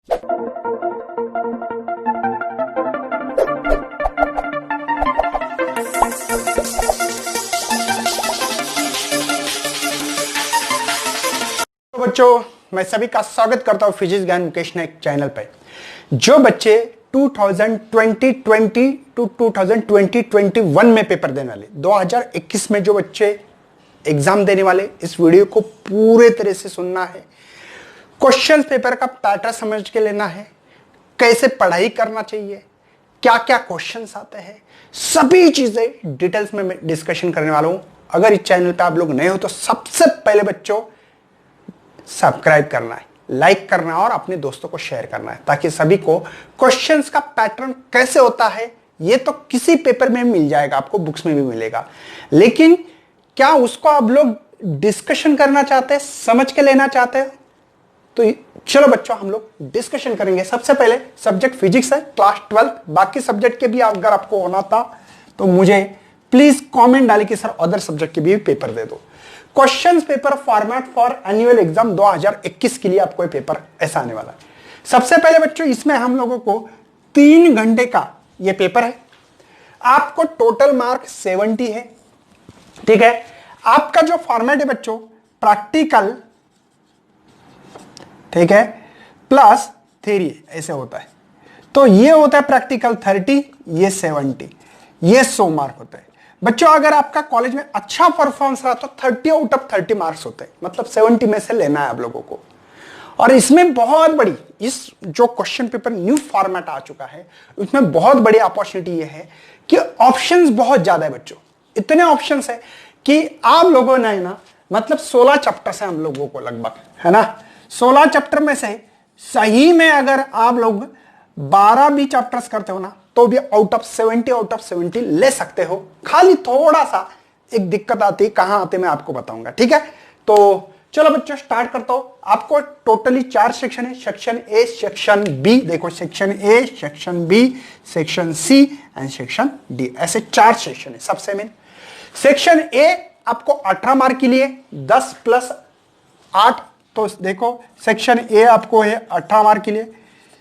बच्चों, मैं सभी का स्वागत करता हूं फिजिक्स ज्ञान मुकेश नायक चैनल पर। जो बच्चे 2020 टू 2021 में पेपर देने वाले, 2021 में जो बच्चे एग्जाम देने वाले, इस वीडियो को पूरे तरह से सुनना है। क्वेश्चन पेपर का पैटर्न समझ के लेना है, कैसे पढ़ाई करना चाहिए, क्या क्या क्वेश्चंस आते हैं, सभी चीजें डिटेल्स में मैं डिस्कशन करने वाला हूं। अगर इस चैनल पे आप लोग नए हो तो सबसे पहले बच्चों सब्सक्राइब करना है, लाइक करना है और अपने दोस्तों को शेयर करना है, ताकि सभी को क्वेश्चंस का पैटर्न कैसे होता है ये तो किसी पेपर में मिल जाएगा, आपको बुक्स में भी मिलेगा, लेकिन क्या उसको आप लोग डिस्कशन करना चाहते हैं, समझ के लेना चाहते हैं? तो चलो बच्चों, हम लोग डिस्कशन करेंगे। सबसे पहले सब्जेक्ट फिजिक्स है, क्लास 12। बाकी सब्जेक्ट के भी अगर आपको होना था तो मुझे प्लीज कमेंट डालिए कि सर अदर सब्जेक्ट के भी पेपर दे दो। Questions paper format for annual exam 2021 के लिए आपको पेपर ऐसा आने वाला है। सबसे पहले बच्चों, इसमें हम लोगों को 3 घंटे का ये पेपर है। आपको टोटल मार्क 70 है, ठीक है। आपका जो फॉर्मेट है बच्चों, प्रैक्टिकल, ठीक है, प्लस थ्योरी, ऐसे होता है। तो ये होता है प्रैक्टिकल 30, ये 70, ये 100 मार्क होता है। बच्चों अगर आपका कॉलेज में अच्छा परफॉर्मेंस रहा तो 30 आउट ऑफ 30 मार्क्स होते हैं, मतलब 70 में से लेना है आप लोगों को। और इसमें बहुत बड़ी, इस जो क्वेश्चन पेपर न्यू फॉर्मेट आ चुका है, उसमें बहुत बड़ी अपॉर्चुनिटी ये है कि ऑप्शंस बहुत ज्यादा है बच्चों। इतने ऑप्शंस है कि आप लोगों ने ना, मतलब 16 चैप्टर है हम लोगों को लगभग, है ना। 16 चैप्टर में से सही में अगर आप लोग 12 भी चैप्टर्स करते हो ना, तो भी आउट ऑफ 70 ले सकते हो। खाली थोड़ा सा एक दिक्कत आती है, कहां आते मैं आपको बताऊंगा, ठीक है। तो चलो बच्चों स्टार्ट करता हूं। आपको टोटली 4 सेक्शन है, सेक्शन ए, सेक्शन बी, देखो section A, section B, section C and section D, ऐसे 4 सेक्शन है। सबसे मेन सेक्शन ए आपको 18 मार्क के लिए 10 प्लस 8, तो देखो सेक्शन ए आपको है 18 मार्क के लिए।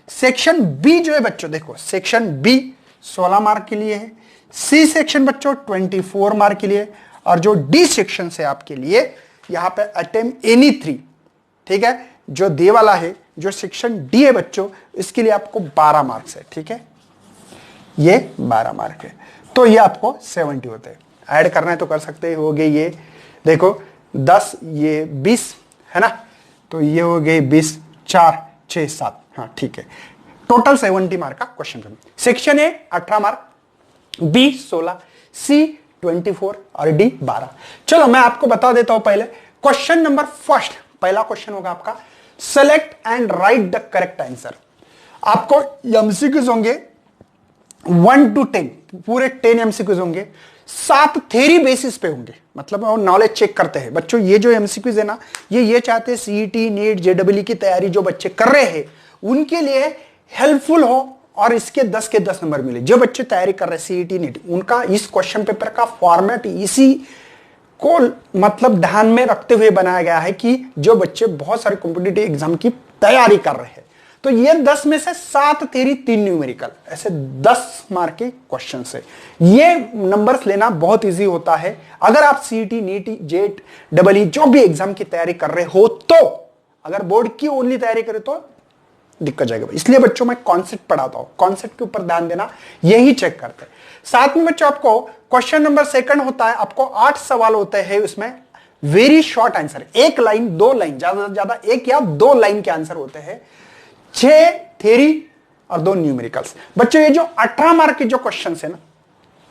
सेक्शन बी जो है बच्चों, देखो सेक्शन बी 16 मार्क के लिए है। सी सेक्शन बच्चों 24 मार्क के लिए, और जो डी सेक्शन से आपके लिए यहां पे अटेम्प्ट एनी 3, ठीक है, जो दे वाला है, जो सेक्शन डी है बच्चों, इसके लिए आपको 12 मार्क्स है, ठीक है, ये 12 मार्क है। तो ये आपको 70 होते हैं। ऐड करना है तो कर सकते हो गए, ये देखो 10, ये 20 है ना, तो ये हो गए 20, 4, 6, 7, हाँ ठीक है। टोटल 70 मार्क का question paper. Section A 18 mark, B 16, C 24 और डी 12। चलो मैं आपको बता देता हूं पहले क्वेश्चन नंबर फर्स्ट। पहला क्वेश्चन होगा आपका, select and right the correct answer. आपको एमसीक्यूज होंगे 1 to 10, पूरे 10 एमसीक्यूज होंगे, 7 थ्योरी बेसिस पे होंगे, मतलब वो नॉलेज चेक करते हैं बच्चों। ये जो एमसीक्यूज है ना, ये चाहते हैं सीईटी, नीट, जेडब्ल्यू की तैयारी जो बच्चे कर रहे हैं उनके लिए हेल्पफुल हो और इसके 10 के 10 नंबर मिले। जो बच्चे तैयारी कर रहे हैं सीईटी, नीट, उनका इस क्वेश्चन पेपर का फॉर्मेट इसी को मतलब ध्यान में रखते हुए बनाया गया है कि जो बच्चे बहुत सारे कॉम्पिटिटिव एग्जाम की तैयारी कर रहे हैं, तो ये 10 में से 7 थ्योरी, 3 न्यूमेरिकल, ऐसे 10 मार्क के क्वेश्चन है। ये नंबर्स लेना बहुत इजी होता है। अगर आप सीईटी, नीट, जेट, डबल जो भी एग्जाम की तैयारी कर रहे हो, तो अगर बोर्ड की ओनली तैयारी करें तो दिक्कत जाएगा। इसलिए बच्चों मैं कॉन्सेप्ट पढ़ाता हूं, कॉन्सेप्ट के ऊपर ध्यान देना, यही चेक करते हैं। साथ में बच्चों आपको क्वेश्चन नंबर सेकंड होता है, आपको 8 सवाल होते हैं उसमें, very short answer, 1 line 2 line, ज्यादा से ज्यादा 1 या 2 लाइन के आंसर होते हैं। 6 थ्योरी और 2 न्यूमेरिकल्स। बच्चों ये जो 18 मार्क के जो क्वेश्चन है ना,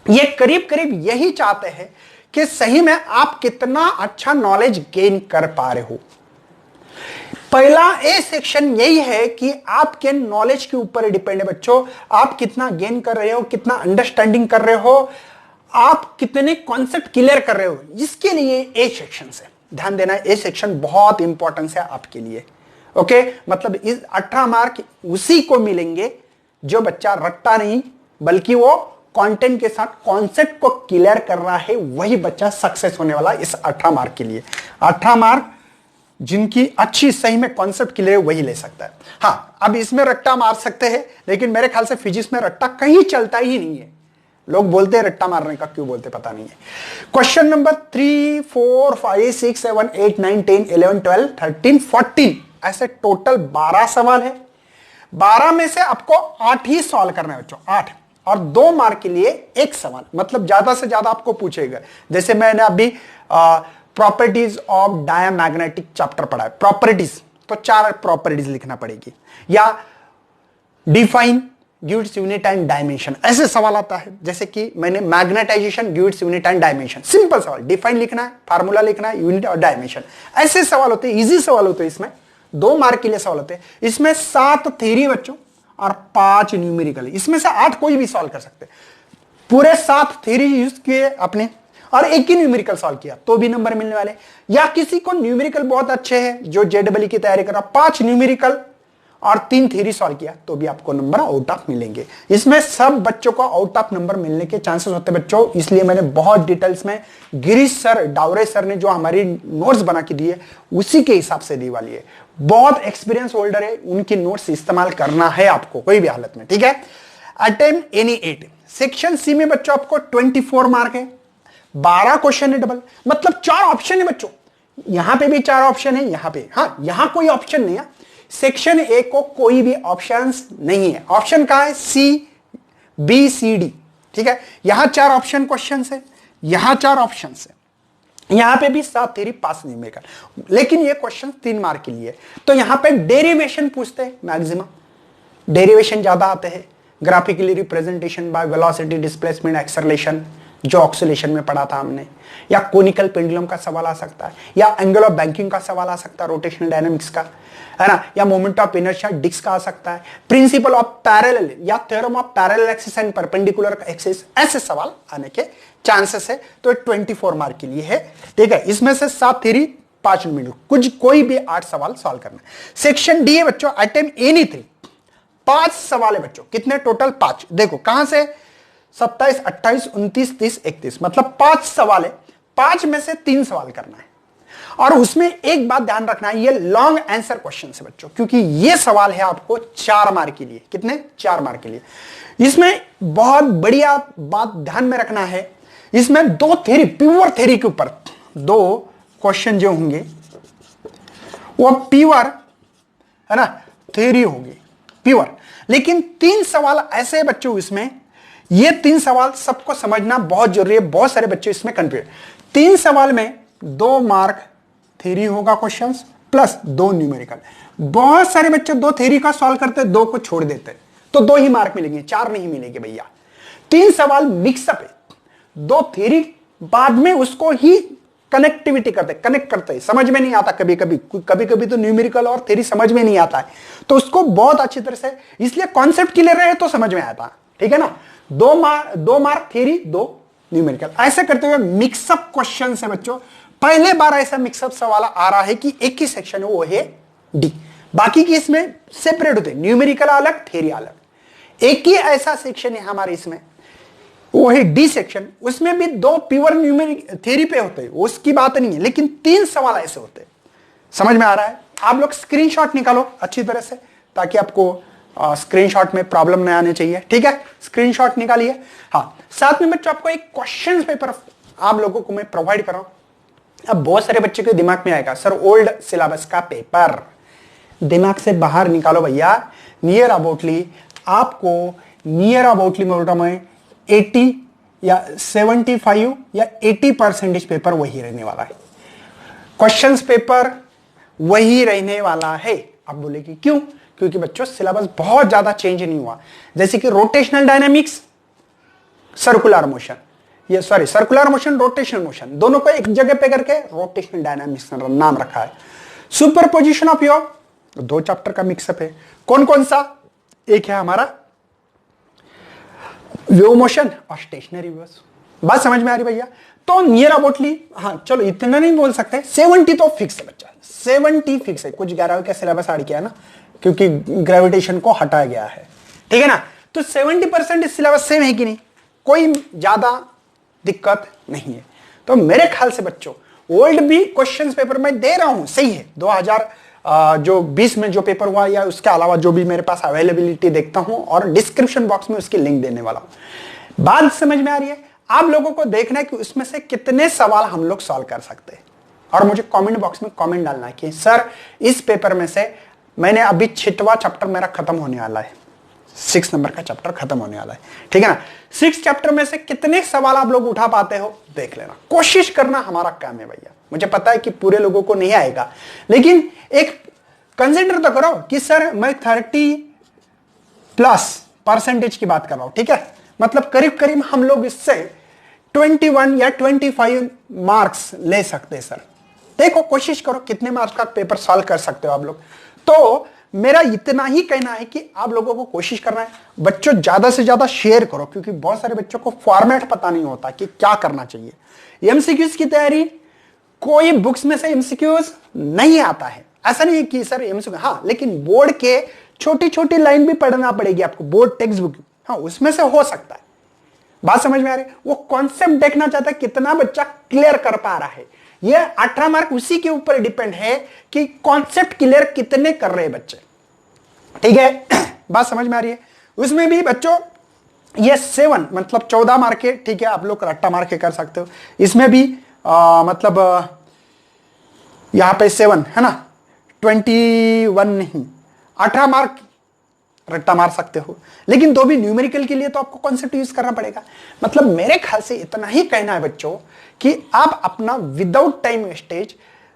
ये करीब करीब यही चाहते हैं कि सही में आप कितना अच्छा नॉलेज गेन कर पा रहे हो। पहला ए सेक्शन यही है कि आपके नॉलेज के ऊपर डिपेंड है बच्चों, आप कितना गेन कर रहे हो, कितना अंडरस्टैंडिंग कर रहे हो, आप कितने कॉन्सेप्ट क्लियर कर रहे हो, इसके लिए ए सेक्शन है। ध्यान देना, ए सेक्शन बहुत इंपॉर्टेंस है आपके लिए। ओके, मतलब इस 18 मार्क उसी को मिलेंगे जो बच्चा रट्टा नहीं, बल्कि वो कंटेंट के साथ कॉन्सेप्ट को क्लियर कर रहा है, वही बच्चा सक्सेस होने वाला इस 18 मार्क के लिए। 18 मार्क जिनकी अच्छी सही में कॉन्सेप्ट क्लियर है वही ले सकता है। हाँ, अब इसमें रट्टा मार सकते हैं, लेकिन मेरे ख्याल से फिजिक्स में रट्टा कहीं चलता ही नहीं है। लोग बोलते हैं रट्टा मारने का, क्यों बोलते पता नहीं है। क्वेश्चन नंबर 3, 4, 5, 6, 7, 8, 9, 10, 11, 12, 13, 14, ऐसे टोटल 12 सवाल है। 12 में से आपको 8 ही सॉल्व करना है बच्चों, 8, और 2 मार्क के लिए 1 सवाल, मतलब ज्यादा से ज्यादा आपको पूछेगा। जैसे मैंने अभी प्रॉपर्टीज ऑफ डायमैग्नेटिक चैप्टर पढ़ा है, प्रॉपर्टीज, तो 4 प्रॉपर्टीज लिखना पड़ेगी, या define gives unit and dimension, ऐसे सवाल आता है। जैसे कि मैंने magnetisation gives unit and dimension, simple सवाल, डिफाइन लिखना है, फार्मूला लिखना है, यूनिट और डायमेंशन, ऐसे सवाल होते हैं, इजी सवाल होते हैं। इसमें 2 मार्क के लिए सवाल होते हैं। इसमें 7 थ्योरी बच्चों और 5 न्यूमेरिकल, इसमें से 8 कोई भी सॉल्व कर सकते हैं। पूरे 7 थ्योरी यूज किए आपने और 1 ही न्यूमेरिकल सॉल्व किया तो भी नंबर मिलने वाले। या किसी को न्यूमेरिकल बहुत अच्छे हैं, जो जेडबल की तैयारी कर रहा, 5 न्यूमेरिकल और 3 थ्योरी सॉल्व किया तो भी आपको नंबर आउट ऑफ मिलेंगे। इसमें सब बच्चों को आउट ऑफ नंबर मिलने के चांसेस होते हैं बच्चों, इसलिए मैंने बहुत डिटेल्स में गिरीश सर, डावरे सर ने जो हमारी नोट्स बना के दिए उसी के हिसाब से दी वाली है। बहुत एक्सपीरियंस होल्डर है, उनकी नोट्स इस्तेमाल करना है आपको कोई भी हालत में, ठीक है। अटेम्प्ट एनी 8, सेक्शन सी में बच्चों आपको 24 मार्क है, 12 क्वेश्चन है डबल, मतलब 4 ऑप्शन है बच्चों। यहां पे भी 4 ऑप्शन है, यहां पे, हाँ यहां कोई ऑप्शन नहीं है। सेक्शन ए को कोई भी ऑप्शंस नहीं है। ऑप्शन कहां है? सी, बी, सी, डी, ठीक है। यहां 4 ऑप्शन क्वेश्चन है, यहां 4 ऑप्शन है, यहां पे भी 7 थ्योरी 5 न्यूमेरिकल, लेकिन ये क्वेश्चन 3 मार्क के लिए। तो यहां पे डेरिवेशन पूछते हैं, मैक्सिमम डेरिवेशन ज्यादा आते हैं। Graphically representation by velocity, displacement, acceleration, जो ऑक्सीलेशन में पढ़ा था हमने, या कोनिकल पेंडुलम का सवाल आ सकता है, या एंगल ऑफ बैंकिंग का सवाल आ सकता है, रोटेशनल डायनामिक्स का, है ना, या मोमेंट ऑफ इनर्शिया डिस्क का आ सकता है, प्रिंसिपल ऑफ पैरेलल या theorem of parallel axis and perpendicular axis, ऐसे सवाल आने के चांसेस है। तो 24 मार्क के लिए है, ठीक है। इसमें से 7 थ्योरी 5 मिनट, कुछ कोई भी 8 सवाल सॉल्व करना है। सेक्शन डी है बच्चों, अटेम्प्ट एनी 3, 5 सवाल है बच्चों। कितने टोटल? 5। देखो कहां से, 27, 28, 29, 30, 31, मतलब 5 सवाल है। 5 में से 3 सवाल करना है, और उसमें एक बात ध्यान रखना है, ये लॉन्ग आंसर क्वेश्चन है बच्चों, क्योंकि ये सवाल है आपको 4 मार्क के लिए। कितने? 4 मार्क के लिए। इसमें बहुत बढ़िया बात ध्यान में रखना है, इसमें 2 थ्योरी, प्योर थ्योरी के ऊपर 2 क्वेश्चन जो होंगे वो प्योर, है ना, थ्योरी होगी प्योर। लेकिन 3 सवाल ऐसे बच्चों, इसमें ये 3 सवाल सबको समझना बहुत जरूरी है। बहुत सारे बच्चे इसमें कंफ्यूज। 3 सवाल में 2 मार्क थ्योरी होगा क्वेश्चंस प्लस 2 न्यूमेरिकल। बहुत सारे बच्चे 2 थ्योरी का सॉल्व करते, 2 को छोड़ देते, तो 2 ही मार्क मिलेंगे, 4 नहीं मिलेंगे भैया। 3 सवाल मिक्सअप है, 2 थ्योरी बाद में उसको ही कनेक्ट करते हैं। समझ में नहीं आता कभी कभी तो न्यूमेरिकल और थ्योरी समझ में नहीं आता है, तो उसको बहुत अच्छी तरह से, इसलिए कॉन्सेप्ट क्लियर रहे तो समझ में आता, ठीक है ना। 2 मार्क थ्योरी, 2 न्यूमेरिकल, ऐसे करते हुए मिक्सअप क्वेश्चन है बच्चों। पहले बार ऐसा मिक्सअप सवाल आ रहा है कि एक ही सेक्शन है, वो है डी, बाकी की इसमें सेपरेट होते, न्यूमेरिकल अलग, थ्योरी अलग। एक ही ऐसा सेक्शन है हमारे इसमें, वो है डी सेक्शन, उसमें भी 2 प्योर न्यूमेरिकल थ्योरी पे होते हैं, उसकी बात नहीं है, लेकिन 3 सवाल ऐसे होते हैं। समझ में आ रहा है? आप लोग स्क्रीनशॉट निकालो अच्छी तरह से, ताकि आपको स्क्रीनशॉट में प्रॉब्लम नहीं आने चाहिए, ठीक है। स्क्रीनशॉट निकालिए। हाँ, साथ में बच्चों आपको एक क्वेश्चन पेपर आप लोगों को मैं प्रोवाइड कर रहा हूं। अब बहुत सारे बच्चे के दिमाग में आएगा, सर ओल्ड सिलेबस का पेपर, दिमाग से बाहर निकालो भैया। नियर अबाउटली आपको, नियर अबाउटली में 80 या 75 या 80% पेपर वही रहने वाला है, क्वेश्चंस पेपर वही रहने वाला है। आप बोलेगी क्यों? क्योंकि बच्चों सिलेबस बहुत ज्यादा चेंज नहीं हुआ। जैसे कि रोटेशनल डायनामिक्स, सर्कुलर मोशन, ये sorry circular motion, rotational motion, दोनों को एक जगह पे करके रोटेशनल डायनामिक्स नाम रखा है। सुपरपोजिशन ऑफ योग, 2 चैप्टर का मिक्सअप है। कौन कौन सा? एक है हमारा वेव मोशन और स्टेशनरी वेव्स। बात समझ में आ रही भैया? तो नियर अबाउटली, हाँ चलो इतना नहीं बोल सकते, 70 तो फिक्स है बच्चा, 70 फिक्स है। कुछ 11वीं का सिलेबस ऐड किया ना, क्योंकि ग्रेविटेशन को हटाया गया है, ठीक है ना। तो 70% सिलेबस सेम है कि नहीं, कोई ज्यादा दिक्कत नहीं है। तो मेरे ख्याल से बच्चों ओल्ड भी क्वेश्चंस पेपर में दे रहा हूं, सही है। 2020 में जो पेपर हुआ या उसके अलावा जो भी मेरे पास अवेलेबिलिटी देखता हूं, और डिस्क्रिप्शन बॉक्स में उसकी लिंक देने वाला हूं। बात समझ में आ रही है? आप लोगों को देखना है कि उसमें से कितने सवाल हम लोग सॉल्व कर सकते हैं, और मुझे कमेंट बॉक्स में कमेंट डालना है कि सर इस पेपर में से मैंने अभी 6वां चैप्टर मेरा खत्म होने वाला है, 6 नंबर का चैप्टर खत्म होने वाला है, ठीक है ना। 6 चैप्टर में से कितने सवाल आप लोग उठा पाते हो देख लेना, कोशिश करना हमारा काम है भैया। मुझे पता है कि पूरे लोगों को नहीं आएगा, लेकिन एक कंसिडर तो करो कि सर मैं 30+ % की बात कर रहा हूं, ठीक है। मतलब करीब करीब हम लोग इससे 21 या 25 मार्क्स ले सकते हैं सर। देखो कोशिश करो कितने मार्क्स का पेपर सॉल्व कर सकते हो आप लोग। तो मेरा इतना ही कहना है कि आप लोगों को कोशिश करना है, बच्चों ज्यादा से ज्यादा शेयर करो, क्योंकि बहुत सारे बच्चों को फॉर्मेट पता नहीं होता कि क्या करना चाहिए। एमसीक्यूज की तैयारी, कोई बुक्स में से एमसीक्यूज नहीं आता है, ऐसा नहीं है कि सर एमसीक्यू, हाँ लेकिन बोर्ड के छोटी छोटी लाइन भी पढ़ना पड़ेगी आपको, बोर्ड टेक्स्ट बुक, हाँ उसमें से हो सकता है। बात समझ में आ रही है? वो कॉन्सेप्ट देखना चाहता है कितना बच्चा क्लियर कर पा रहा है। ये 18 मार्क उसी के ऊपर डिपेंड है कि कॉन्सेप्ट क्लियर कितने कर रहे हैं बच्चे, ठीक है। बात समझ में आ रही है? उसमें भी बच्चों ये 7 मतलब 14 मार्क के, ठीक है, आप लोग रट्टा मार के कर सकते हो। इसमें भी मतलब यहां पे 7 है ना, 21 नहीं 18 मार्क रट्टा मार सकते हो, लेकिन तो भी न्यूमेरिकल के लिए तो आपको कॉन्सेप्ट यूज करना पड़ेगा। मतलब मेरे ख्याल से इतना ही कहना है बच्चों कि आप अपना विदाउट टाइम वेस्टेज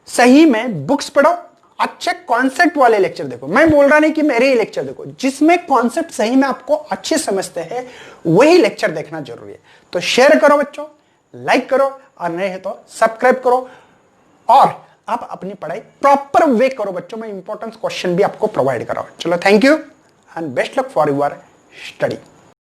सही में बुक्स पढ़ो, अच्छे कॉन्सेप्ट वाले लेक्चर देखो। मैं बोल रहा नहीं कि मेरे ही लेक्चर देखो, जिसमें कॉन्सेप्ट सही में आपको अच्छे समझते हैं वही लेक्चर देखना जरूरी है। तो शेयर करो बच्चों, लाइक करो, और नहीं है तो सब्सक्राइब करो, और आप अपनी पढ़ाई प्रॉपर वे करो बच्चों। मैं इंपॉर्टेंट क्वेश्चन भी आपको प्रोवाइड कर रहा हूं। चलो thank you and best luck for your study.